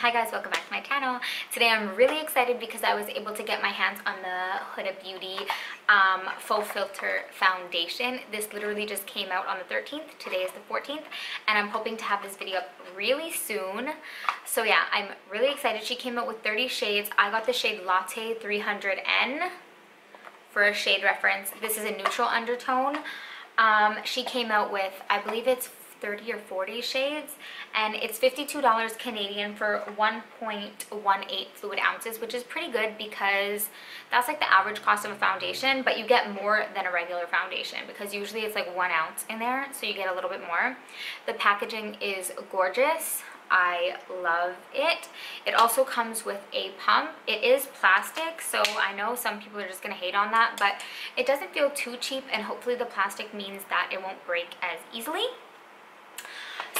Hi guys, welcome back to my channel. Today I'm really excited because I was able to get my hands on the Huda Beauty Faux Filter foundation. This literally just came out on the 13th. Today is the 14th and I'm hoping to have this video up really soon. So yeah, I'm really excited. She came out with 30 shades. I got the shade Latte 300N for a shade reference. This is a neutral undertone. She came out with, I believe it's 30 or 40 shades, and it's $52 Canadian for 1.18 fluid ounces, which is pretty good because that's like the average cost of a foundation, but you get more than a regular foundation because usually it's like 1 ounce in there, so you get a little bit more. The packaging is gorgeous. I love it. It also comes with a pump. It is plastic, so I know some people are just gonna hate on that, but it doesn't feel too cheap, and hopefully the plastic means that it won't break as easily.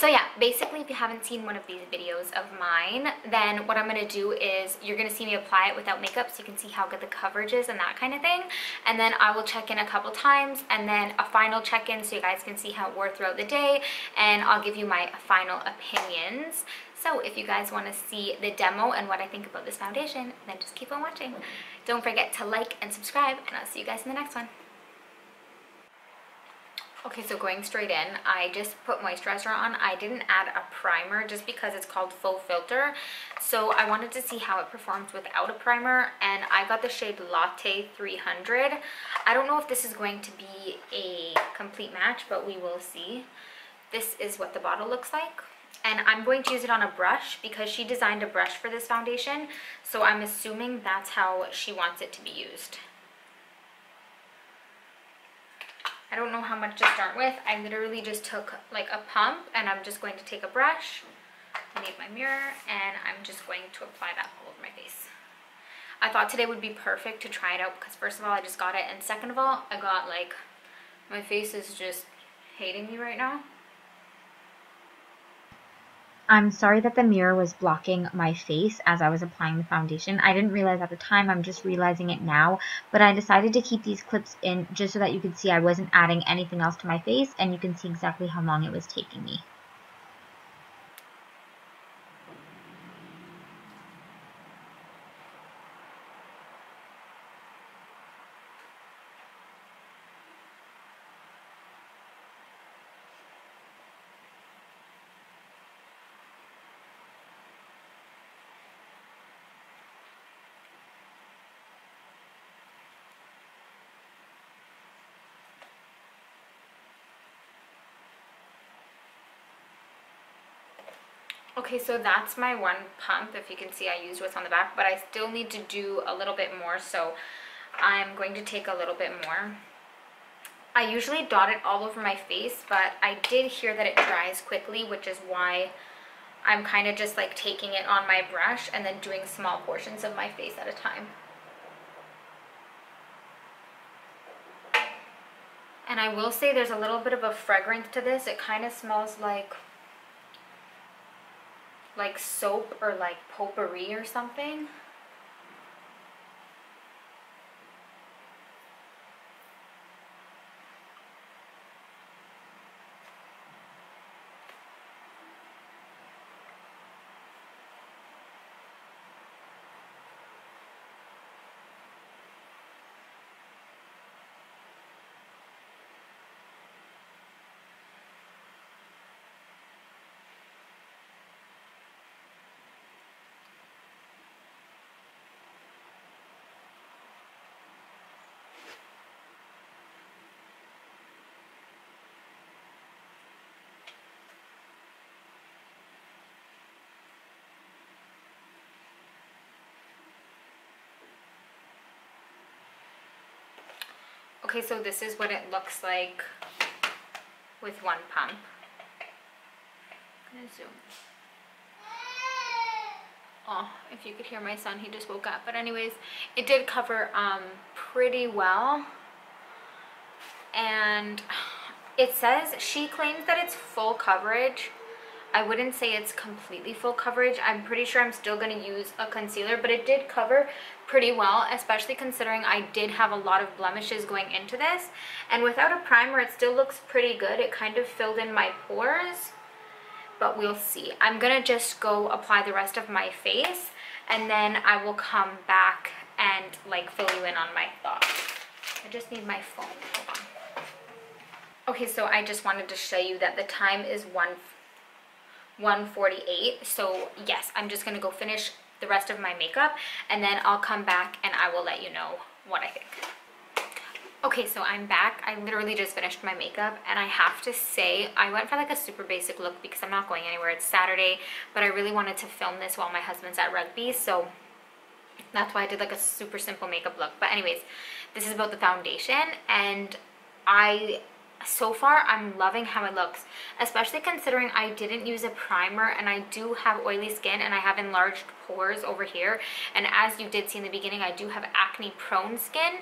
So yeah, basically if you haven't seen one of these videos of mine, then what I'm going to do is you're going to see me apply it without makeup so you can see how good the coverage is and that kind of thing. And then I will check in a couple times and then a final check-in so you guys can see how it wore throughout the day, and I'll give you my final opinions. So if you guys want to see the demo and what I think about this foundation, then just keep on watching. Don't forget to like and subscribe, and I'll see you guys in the next one. Okay, so going straight in, I just put moisturizer on. I didn't add a primer just because it's called Faux Filter. So I wanted to see how it performs without a primer, and I got the shade Latte 300. I don't know if this is going to be a complete match, but we will see. This is what the bottle looks like. And I'm going to use it on a brush because she designed a brush for this foundation. So I'm assuming that's how she wants it to be used. I don't know how much to start with. I literally just took like a pump, and I'm just going to take a brush. I need my mirror, and I'm just going to apply that all over my face. I thought today would be perfect to try it out because first of all, I just got it, and second of all, I got like, my face is just hating me right now. I'm sorry that the mirror was blocking my face as I was applying the foundation. I didn't realize at the time, I'm just realizing it now, but I decided to keep these clips in just so that you could see I wasn't adding anything else to my face, and you can see exactly how long it was taking me. Okay, so that's my one pump. If you can see, I used what's on the back, but I still need to do a little bit more, so I'm going to take a little bit more. I usually dot it all over my face, but I did hear that it dries quickly, which is why I'm kind of just like taking it on my brush and then doing small portions of my face at a time. And I will say there's a little bit of a fragrance to this. It kind of smells like soap or like potpourri or something. Okay, so this is what it looks like with one pump. I'm gonna zoom. Oh, if you could hear my son, he just woke up. But anyways, it did cover pretty well. And it says, she claims that it's full coverage. I wouldn't say it's completely full coverage. I'm pretty sure I'm still going to use a concealer, but it did cover pretty well, especially considering I did have a lot of blemishes going into this. And without a primer, it still looks pretty good. It kind of filled in my pores. but we'll see. I'm gonna just go apply the rest of my face, and then I will come back and like fill you in on my thoughts. I just need my phone. Hold on. Okay, so I just wanted to show you that the time is 1:48. So yes, I'm just gonna go finish the rest of my makeup, and then I'll come back and I will let you know what I think. Okay, so I'm back. I literally just finished my makeup, and I have to say I went for like a super basic look because I'm not going anywhere. It's Saturday, but I really wanted to film this while my husband's at rugby, so that's why I did like a super simple makeup look. But anyways, this is about the foundation, and so far I'm loving how it looks, especially considering I didn't use a primer, and I do have oily skin and I have enlarged pores over here, and as you did see in the beginning, I do have acne prone skin,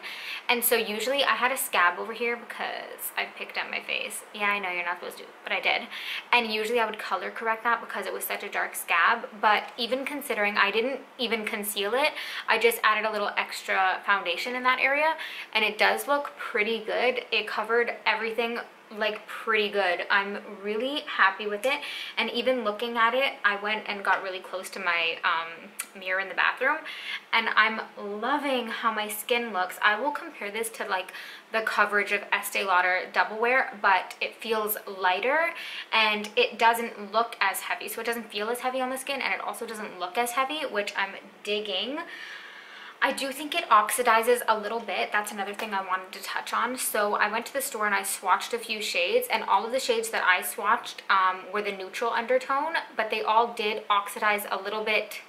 and so usually I had a scab over here because I picked up my face. Yeah, I know you're not supposed to, but I did, and usually I would color correct that because it was such a dark scab. But even considering I didn't even conceal it, I just added a little extra foundation in that area, and it does look pretty good. It covered everything like pretty good. I'm really happy with it, and even looking at it, I went and got really close to my mirror in the bathroom, and I'm loving how my skin looks. I will compare this to like the coverage of Estee Lauder Double Wear, but it feels lighter and it doesn't look as heavy, so it doesn't feel as heavy on the skin, and it also doesn't look as heavy, which I'm digging. I do think it oxidizes a little bit. That's another thing I wanted to touch on. So I went to the store and I swatched a few shades, and all of the shades that I swatched were the neutral undertone, but they all did oxidize a little bit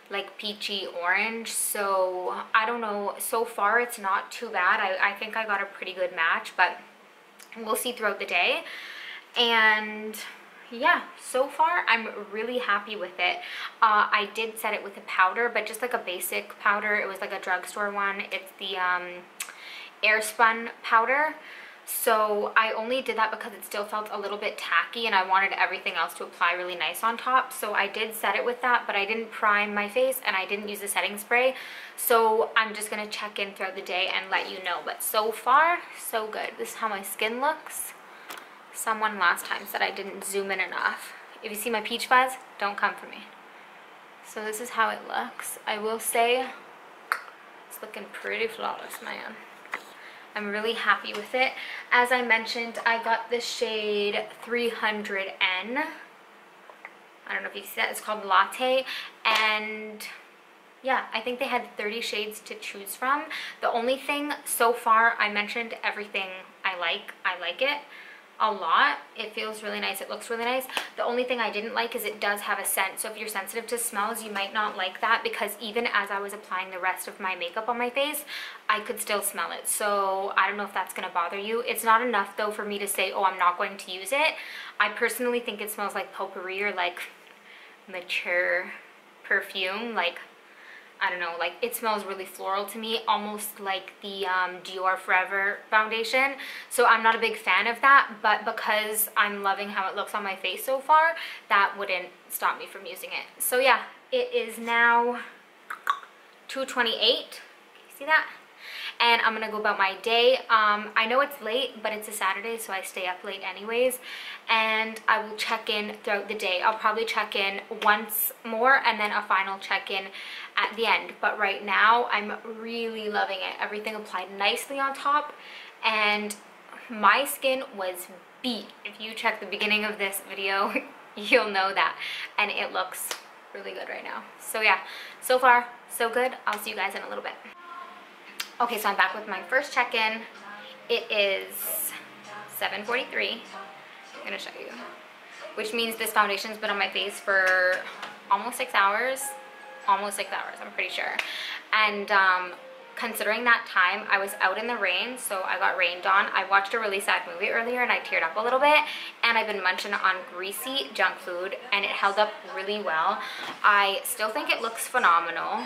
like peachy orange. So I don't know, so far it's not too bad. I think I got a pretty good match, but we'll see throughout the day. And yeah, so far I'm really happy with it. I did set it with a powder, but just like a basic powder. It was like a drugstore one. It's the Airspun powder. So I only did that because it still felt a little bit tacky, and I wanted everything else to apply really nice on top. So I did set it with that, but I didn't prime my face and I didn't use the setting spray. So I'm just gonna check in throughout the day and let you know. But so far, so good. This is how my skin looks. Someone last time said I didn't zoom in enough. If you see my peach fuzz, don't come for me. So this is how it looks. I will say it's looking pretty flawless, man. I'm really happy with it. As I mentioned, I got the shade 300N. I don't know if you see that. It's called Latte. And yeah, I think they had 30 shades to choose from. The only thing so far, I mentioned everything I like. I like it a lot. It feels really nice. It looks really nice. The only thing I didn't like is it does have a scent. So if you're sensitive to smells, you might not like that, because even as I was applying the rest of my makeup on my face, I could still smell it. So I don't know if that's going to bother you. It's not enough though for me to say, oh, I'm not going to use it. I personally think it smells like potpourri or like mature perfume. Like, I don't know, like it smells really floral to me, almost like the Dior Forever foundation. So I'm not a big fan of that, but because I'm loving how it looks on my face so far, that wouldn't stop me from using it. So yeah, it is now 2:28. You see that? And I'm gonna go about my day. I know it's late, but it's a Saturday, so I stay up late anyways. And I will check in throughout the day. I'll probably check in once more and then a final check-in at the end. But right now, I'm really loving it. Everything applied nicely on top, and my skin was beat. If you check the beginning of this video, you'll know that. And it looks really good right now. So yeah, so far, so good. I'll see you guys in a little bit. Okay, so I'm back with my first check-in. It is 7:43. I'm gonna show you. Which means this foundation's been on my face for almost 6 hours. Almost 6 hours, I'm pretty sure. And considering that time, I was out in the rain, so I got rained on. I watched a really sad movie earlier and I teared up a little bit, and I've been munching on greasy junk food, and it held up really well. I still think it looks phenomenal.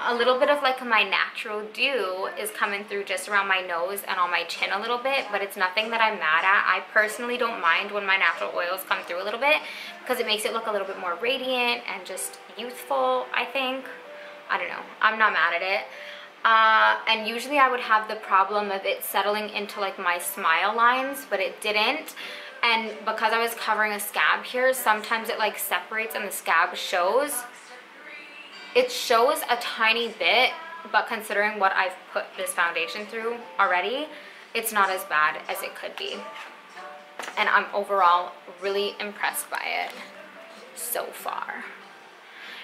A little bit of like my natural dew is coming through just around my nose and on my chin a little bit, but it's nothing that I'm mad at. I personally don't mind when my natural oils come through a little bit, because it makes it look a little bit more radiant and just youthful, I think. I don't know. I'm not mad at it. And usually I would have the problem of it settling into like my smile lines, but it didn't. And because I was covering a scab here, sometimes it like separates and the scab shows. It shows a tiny bit, but considering what I've put this foundation through already, it's not as bad as it could be. And I'm overall really impressed by it so far.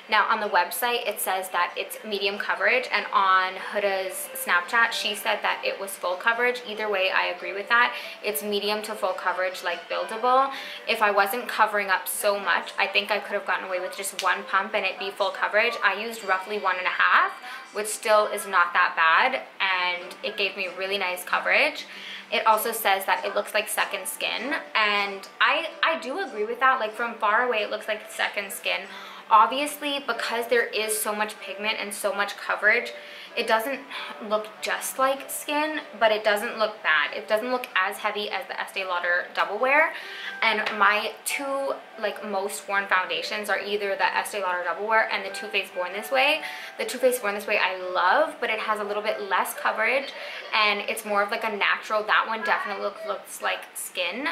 Now on the website, it says that it's medium coverage, and on Huda's Snapchat, she said that it was full coverage. Either way, I agree with that. It's medium to full coverage, like buildable. If I wasn't covering up so much, I think I could have gotten away with just one pump and it'd be full coverage. I used roughly 1.5, which still is not that bad, and it gave me really nice coverage. It also says that it looks like second skin, and I do agree with that. Like from far away, it looks like second skin. Obviously, because there is so much pigment and so much coverage, it doesn't look just like skin, but it doesn't look bad. It doesn't look as heavy as the Estee Lauder Double Wear. And my two like most worn foundations are either the Estee Lauder Double Wear and the Too Faced Born This Way. The Too Faced Born This Way I love, but it has a little bit less coverage and it's more of like a natural. That one definitely looks like skin.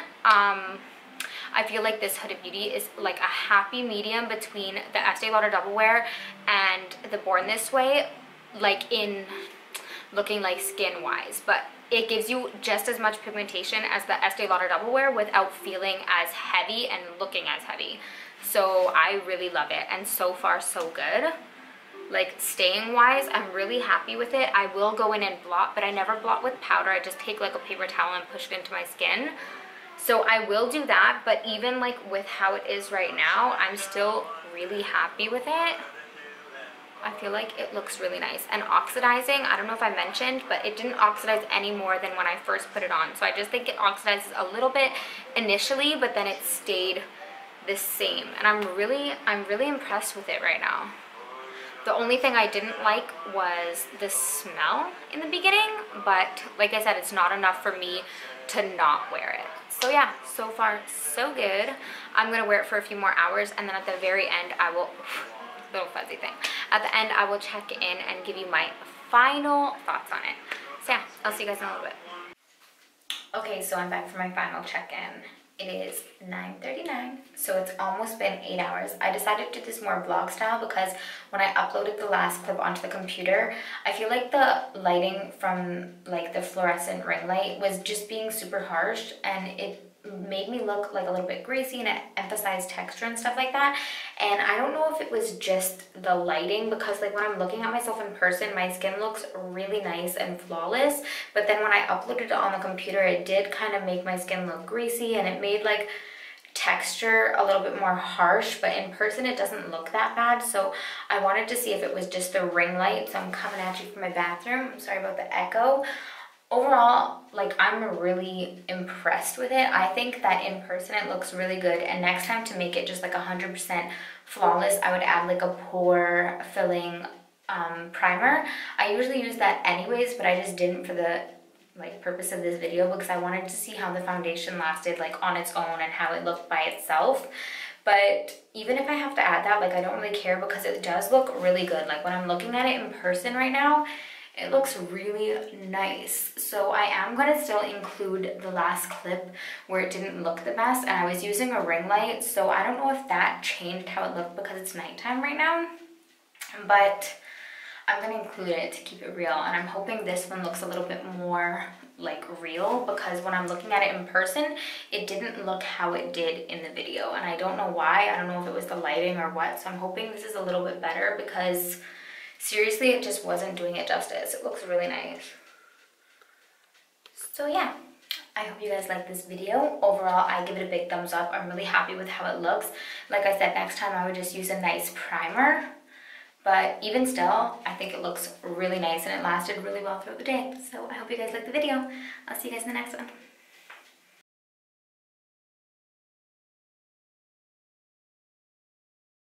I feel like this Huda Beauty is like a happy medium between the Estee Lauder Double Wear and the Born This Way, like in looking like skin wise, but it gives you just as much pigmentation as the Estee Lauder Double Wear without feeling as heavy and looking as heavy. So I really love it, and so far so good. Like staying wise, I'm really happy with it. I will go in and blot, but I never blot with powder. I just take like a paper towel and push it into my skin. So I will do that, but even like with how it is right now, I'm still really happy with it. I feel like it looks really nice. And oxidizing, I don't know if I mentioned, but it didn't oxidize any more than when I first put it on. So I just think it oxidizes a little bit initially, but then it stayed the same. And I'm really impressed with it right now. The only thing I didn't like was the smell in the beginning, but like I said, it's not enough for me to not wear it. So yeah, so far so good. I'm gonna wear it for a few more hours, and then at the very end I will, little fuzzy thing, at the end I will check in and give you my final thoughts on it. So yeah, I'll see you guys in a little bit. Okay, so I'm back for my final check-in. It is 9:39, so it's almost been 8 hours. I decided to do this more vlog style because when I uploaded the last clip onto the computer, I feel like the lighting from like the fluorescent ring light was just being super harsh, and it made me look like a little bit greasy, and it emphasized texture and stuff like that. And I don't know if it was just the lighting, because like when I'm looking at myself in person, my skin looks really nice and flawless, but then when I uploaded it on the computer, it did kind of make my skin look greasy, and it made like texture a little bit more harsh, but in person it doesn't look that bad. So I wanted to see if it was just the ring light. So I'm coming at you from my bathroom. I'm sorry about the echo. Overall, like, I'm really impressed with it. I think that in person it looks really good, and next time, to make it just like 100% flawless, I would add like a pore filling primer. I usually use that anyways, but I just didn't for the like purpose of this video, because I wanted to see how the foundation lasted like on its own and how it looked by itself. But even if I have to add that, like, I don't really care, because it does look really good. Like when I'm looking at it in person right now, it looks really nice. So I am going to still include the last clip where it didn't look the best, and I was using a ring light, so I don't know if that changed how it looked because it's nighttime right now, but I'm going to include it to keep it real. And I'm hoping this one looks a little bit more like real, because when I'm looking at it in person, it didn't look how it did in the video, and I don't know why. I don't know if it was the lighting or what, so I'm hoping this is a little bit better, because seriously, it just wasn't doing it justice. It looks really nice. So yeah, I hope you guys like this video. Overall, I give it a big thumbs up. I'm really happy with how it looks. Like I said, next time I would just use a nice primer. But even still, I think it looks really nice, and it lasted really well throughout the day. So I hope you guys liked the video. I'll see you guys in the next one.